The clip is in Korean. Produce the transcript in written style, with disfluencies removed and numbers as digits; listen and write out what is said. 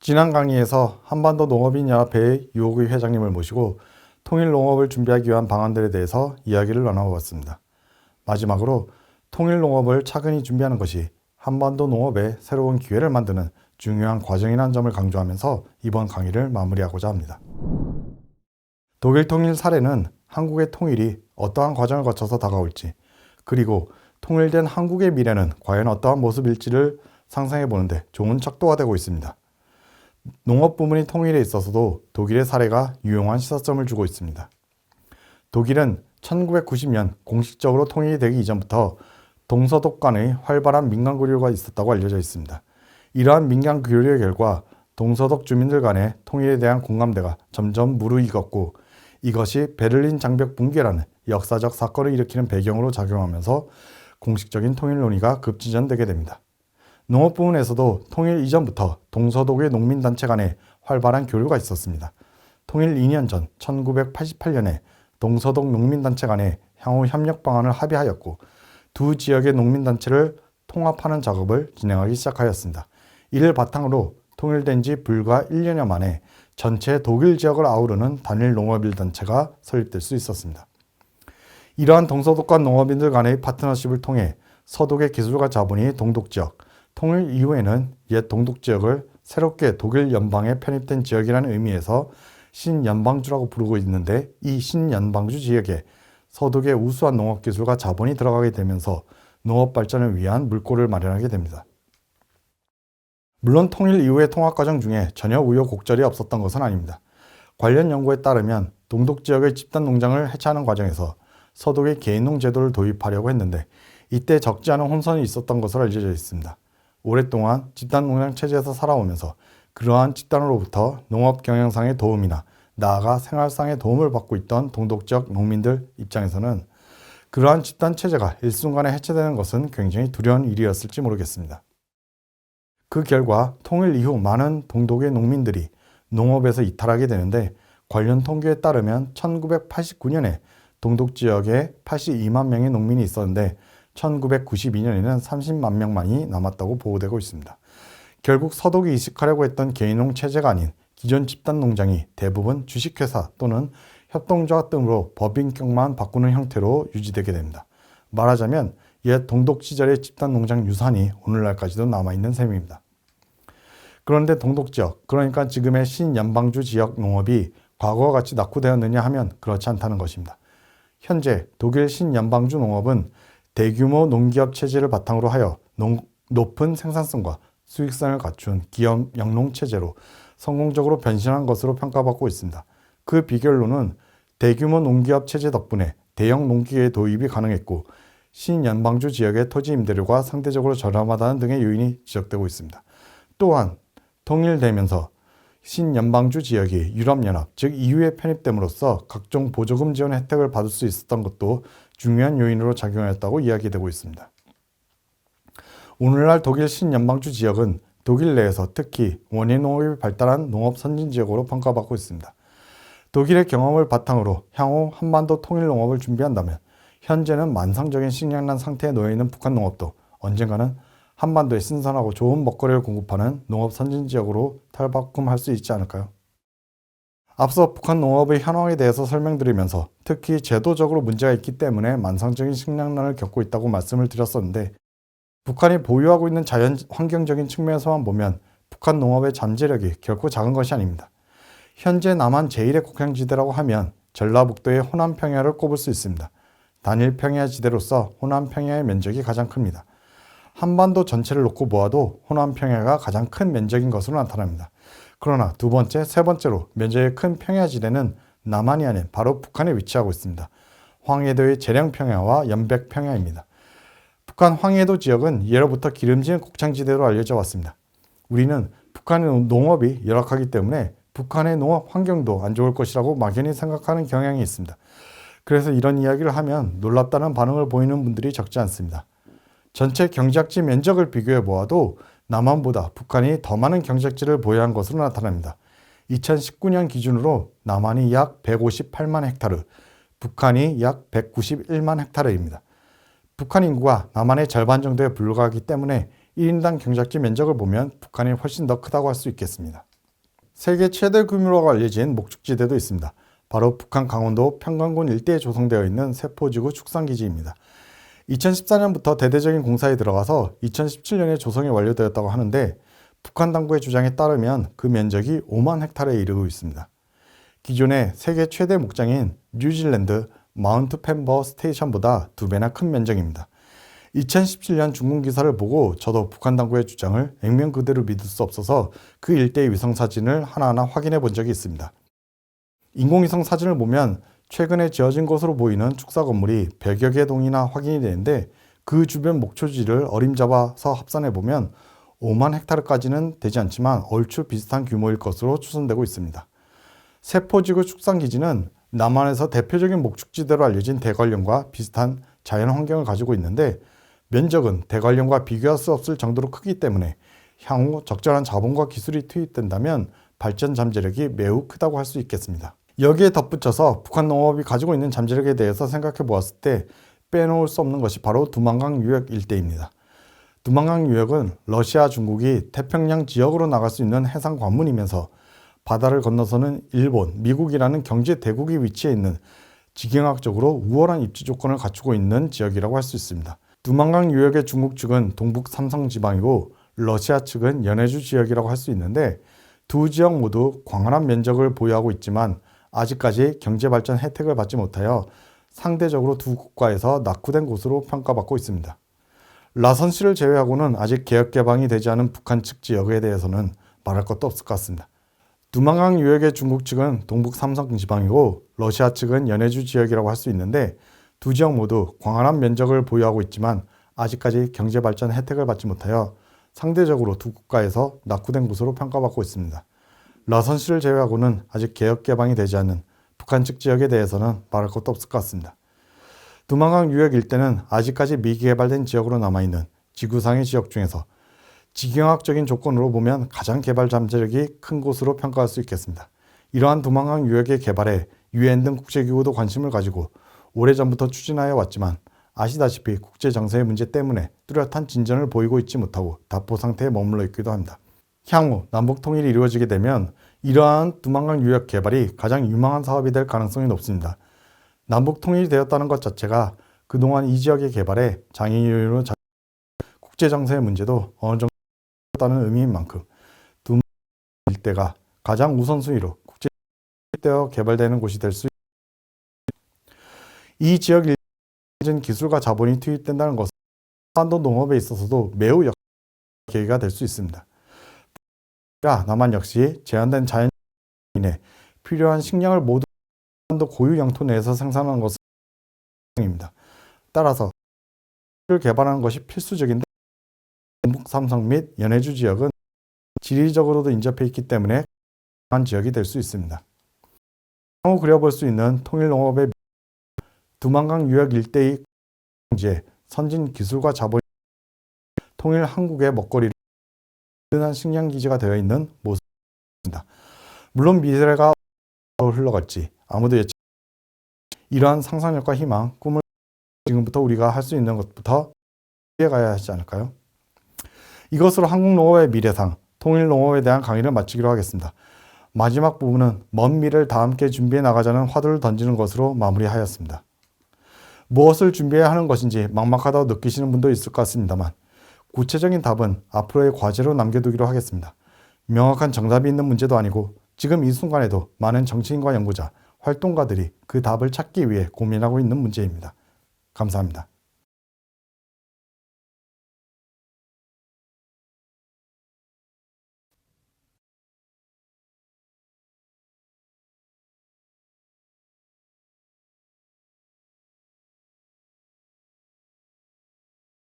지난 강의에서 한반도 농업인연합회의 유호규 회장님을 모시고 통일농업을 준비하기 위한 방안들에 대해서 이야기를 나눠보았습니다. 마지막으로 통일농업을 차근히 준비하는 것이 한반도 농업의 새로운 기회를 만드는 중요한 과정이라는 점을 강조하면서 이번 강의를 마무리하고자 합니다. 독일 통일 사례는 한국의 통일이 어떠한 과정을 거쳐서 다가올지, 그리고 통일된 한국의 미래는 과연 어떠한 모습일지를 상상해 보는데 좋은 척도가 되고 있습니다. 농업 부문의 통일에 있어서도 독일의 사례가 유용한 시사점을 주고 있습니다. 독일은 1990년 공식적으로 통일이 되기 이전부터 동서독 간의 활발한 민간 교류가 있었다고 알려져 있습니다. 이러한 민간 교류의 결과 동서독 주민들 간의 통일에 대한 공감대가 점점 무르익었고, 이것이 베를린 장벽 붕괴라는 역사적 사건을 일으키는 배경으로 작용하면서 공식적인 통일 논의가 급진전되게 됩니다. 농업 부문에서도 통일 이전부터 동서독의 농민단체 간에 활발한 교류가 있었습니다. 통일 2년 전 1988년에 동서독 농민단체 간에 향후 협력 방안을 합의하였고, 두 지역의 농민단체를 통합하는 작업을 진행하기 시작하였습니다. 이를 바탕으로 통일된 지 불과 1년여 만에 전체 독일 지역을 아우르는 단일 농업인단체가 설립될 수 있었습니다. 이러한 동서독 간 농업인들 간의 파트너십을 통해 서독의 기술과 자본이 동독 지역, 통일 이후에는 옛 동독 지역을 새롭게 독일 연방에 편입된 지역이라는 의미에서 신연방주라고 부르고 있는데, 이 신연방주 지역에 서독의 우수한 농업기술과 자본이 들어가게 되면서 농업 발전을 위한 물꼬를 마련하게 됩니다. 물론 통일 이후의 통합과정 중에 전혀 우여곡절이 없었던 것은 아닙니다. 관련 연구에 따르면 동독 지역의 집단 농장을 해체하는 과정에서 서독의 개인농 제도를 도입하려고 했는데, 이때 적지 않은 혼선이 있었던 것으로 알려져 있습니다. 오랫동안 집단농장 체제에서 살아오면서 그러한 집단으로부터 농업 경영상의 도움이나 나아가 생활상의 도움을 받고 있던 동독 지역 농민들 입장에서는 그러한 집단 체제가 일순간에 해체되는 것은 굉장히 두려운 일이었을지 모르겠습니다. 그 결과 통일 이후 많은 동독의 농민들이 농업에서 이탈하게 되는데, 관련 통계에 따르면 1989년에 동독 지역에 82만 명의 농민이 있었는데 1992년에는 30만 명만이 남았다고 보고되고 있습니다. 결국 서독이 이식하려고 했던 개인농 체제가 아닌 기존 집단 농장이 대부분 주식회사 또는 협동조합 등으로 법인격만 바꾸는 형태로 유지되게 됩니다. 말하자면 옛 동독 시절의 집단 농장 유산이 오늘날까지도 남아있는 셈입니다. 그런데 동독 지역, 그러니까 지금의 신연방주 지역 농업이 과거와 같이 낙후되었느냐 하면 그렇지 않다는 것입니다. 현재 독일 신연방주 농업은 대규모 농기업 체제를 바탕으로 하여 높은 생산성과 수익성을 갖춘 기업 영농 체제로 성공적으로 변신한 것으로 평가받고 있습니다. 그 비결로는 대규모 농기업 체제 덕분에 대형 농기계의 도입이 가능했고, 신연방주 지역의 토지 임대료가 상대적으로 저렴하다는 등의 요인이 지적되고 있습니다. 또한 통일되면서 신연방주 지역이 유럽연합, 즉 EU에 편입됨으로써 각종 보조금 지원 혜택을 받을 수 있었던 것도 중요한 요인으로 작용하였다고 이야기되고 있습니다. 오늘날 독일 신연방주 지역은 독일 내에서 특히 원예 농업이 발달한 농업 선진 지역으로 평가받고 있습니다. 독일의 경험을 바탕으로 향후 한반도 통일 농업을 준비한다면 현재는 만성적인 식량난 상태에 놓여있는 북한 농업도 언젠가는 한반도에 신선하고 좋은 먹거리를 공급하는 농업 선진 지역으로 탈바꿈할 수 있지 않을까요? 앞서 북한 농업의 현황에 대해서 설명드리면서 특히 제도적으로 문제가 있기 때문에 만성적인 식량난을 겪고 있다고 말씀을 드렸었는데, 북한이 보유하고 있는 자연 환경적인 측면에서만 보면 북한 농업의 잠재력이 결코 작은 것이 아닙니다. 현재 남한 제1의 곡향지대라고 하면 전라북도의 호남평야를 꼽을 수 있습니다. 단일 평야지대로서 호남평야의 면적이 가장 큽니다. 한반도 전체를 놓고 보아도 호남평야가 가장 큰 면적인 것으로 나타납니다. 그러나 두 번째, 세 번째로 면적이 큰 평야지대는 남한이 아닌 바로 북한에 위치하고 있습니다. 황해도의 재령평야와 연백평야입니다. 북한 황해도 지역은 예로부터 기름진 곡창지대로 알려져 왔습니다. 우리는 북한의 농업이 열악하기 때문에 북한의 농업 환경도 안 좋을 것이라고 막연히 생각하는 경향이 있습니다. 그래서 이런 이야기를 하면 놀랍다는 반응을 보이는 분들이 적지 않습니다. 전체 경작지 면적을 비교해 보아도 남한보다 북한이 더 많은 경작지를 보유한 것으로 나타납니다. 2019년 기준으로 남한이 약 158만 헥타르, 북한이 약 191만 헥타르입니다. 북한 인구가 남한의 절반 정도에 불과하기 때문에 1인당 경작지 면적을 보면 북한이 훨씬 더 크다고 할 수 있겠습니다. 세계 최대 규모로 알려진 목축지대도 있습니다. 바로 북한 강원도 평강군 일대에 조성되어 있는 세포지구 축산기지입니다. 2014년부터 대대적인 공사에 들어가서 2017년에 조성이 완료되었다고 하는데 북한 당국의 주장에 따르면 그 면적이 5만 헥타르에 이르고 있습니다. 기존의 세계 최대 목장인 뉴질랜드 마운트 펜버 스테이션보다 2배나 큰 면적입니다. 2017년 중공 기사를 보고 저도 북한 당국의 주장을 액면 그대로 믿을 수 없어서 그 일대의 위성 사진을 하나하나 확인해 본 적이 있습니다. 인공위성 사진을 보면 최근에 지어진 것으로 보이는 축사 건물이 100여 개 동이나 확인이 되는데 그 주변 목초지를 어림잡아서 합산해 보면 5만 헥타르까지는 되지 않지만 얼추 비슷한 규모일 것으로 추산되고 있습니다. 세포지구 축산기지는 남한에서 대표적인 목축지대로 알려진 대관령과 비슷한 자연 환경을 가지고 있는데 면적은 대관령과 비교할 수 없을 정도로 크기 때문에 향후 적절한 자본과 기술이 투입된다면 발전 잠재력이 매우 크다고 할 수 있겠습니다. 여기에 덧붙여서 북한 농업이 가지고 있는 잠재력에 대해서 생각해 보았을 때 빼놓을 수 없는 것이 바로 두만강 유역 일대입니다. 두만강 유역은 러시아, 중국이 태평양 지역으로 나갈 수 있는 해상 관문이면서 바다를 건너서는 일본, 미국이라는 경제 대국이 위치해 있는 지경학적으로 우월한 입지 조건을 갖추고 있는 지역이라고 할 수 있습니다. 두만강 유역의 중국 측은 동북 삼성 지방이고 러시아 측은 연해주 지역이라고 할 수 있는데 두 지역 모두 광활한 면적을 보유하고 있지만 아직까지 경제발전 혜택을 받지 못하여 상대적으로 두 국가에서 낙후된 곳으로 평가받고 있습니다. 라선시를 제외하고는 아직 개혁 개방이 되지 않은 북한 측 지역에 대해서는 말할 것도 없을 것 같습니다. 두만강 유역의 중국 측은 동북 삼성 지방이고 러시아 측은 연해주 지역이라고 할 수 있는데 두 지역 모두 광활한 면적을 보유하고 있지만 아직까지 경제발전 혜택을 받지 못하여 상대적으로 두 국가에서 낙후된 곳으로 평가받고 있습니다. 라선시를 제외하고는 아직 개혁 개방이 되지 않은 북한 측 지역에 대해서는 말할 것도 없을 것 같습니다. 두만강 유역 일대는 아직까지 미개발된 지역으로 남아있는 지구상의 지역 중에서 지경학적인 조건으로 보면 가장 개발 잠재력이 큰 곳으로 평가할 수 있겠습니다. 이러한 두만강 유역의 개발에 UN 등 국제기구도 관심을 가지고 오래전부터 추진하여 왔지만 아시다시피 국제 정세의 문제 때문에 뚜렷한 진전을 보이고 있지 못하고 답보 상태에 머물러 있기도 합니다. 향후 남북 통일이 이루어지게 되면 이러한 두만강 유역 개발이 가장 유망한 사업이 될 가능성이 높습니다. 남북 통일이 되었다는 것 자체가 그동안 이 지역의 개발에 장애인으로 국제 정세의 문제도 어느 정도 다는 의미인 만큼 두만강 일대가 가장 우선순위로 국제 되어 개발되는 곳이 될 수 있습니다. 이 지역 일대는 기술과 자본이 투입된다는 것은 한반도 농업에 있어서도 매우 역사적 계기가 될 수 있습니다. 남한 역시 제한된 자연 인해 필요한 식량을 모두 한반도 고유 영토 내에서 생산하는 것은 입니다. 따라서 를 개발하는 것이 필수적인데 동북 삼성 및 연해주 지역은 지리적으로도 인접해 있기 때문에 강한 지역이 될 수 있습니다. 향후 그려볼 수 있는 통일농업의 두만강 유역 일대의 경제, 선진 기술과 자본이 통일 한국의 먹거리를 든든한 식량기지가 되어 있는 모습입니다. 물론 미래가 흘러갈지 아무도 예측 이러한 상상력과 희망, 꿈을 지금부터 우리가 할 수 있는 것부터 해가야 하지 않을까요? 이것으로 한국 농업의 미래상, 통일 농업에 대한 강의를 마치기로 하겠습니다. 마지막 부분은 먼 미래를 다 함께 준비해 나가자는 화두를 던지는 것으로 마무리하였습니다. 무엇을 준비해야 하는 것인지 막막하다고 느끼시는 분도 있을 것 같습니다만 구체적인 답은 앞으로의 과제로 남겨두기로 하겠습니다. 명확한 정답이 있는 문제도 아니고 지금 이 순간에도 많은 정치인과 연구자, 활동가들이 그 답을 찾기 위해 고민하고 있는 문제입니다. 감사합니다.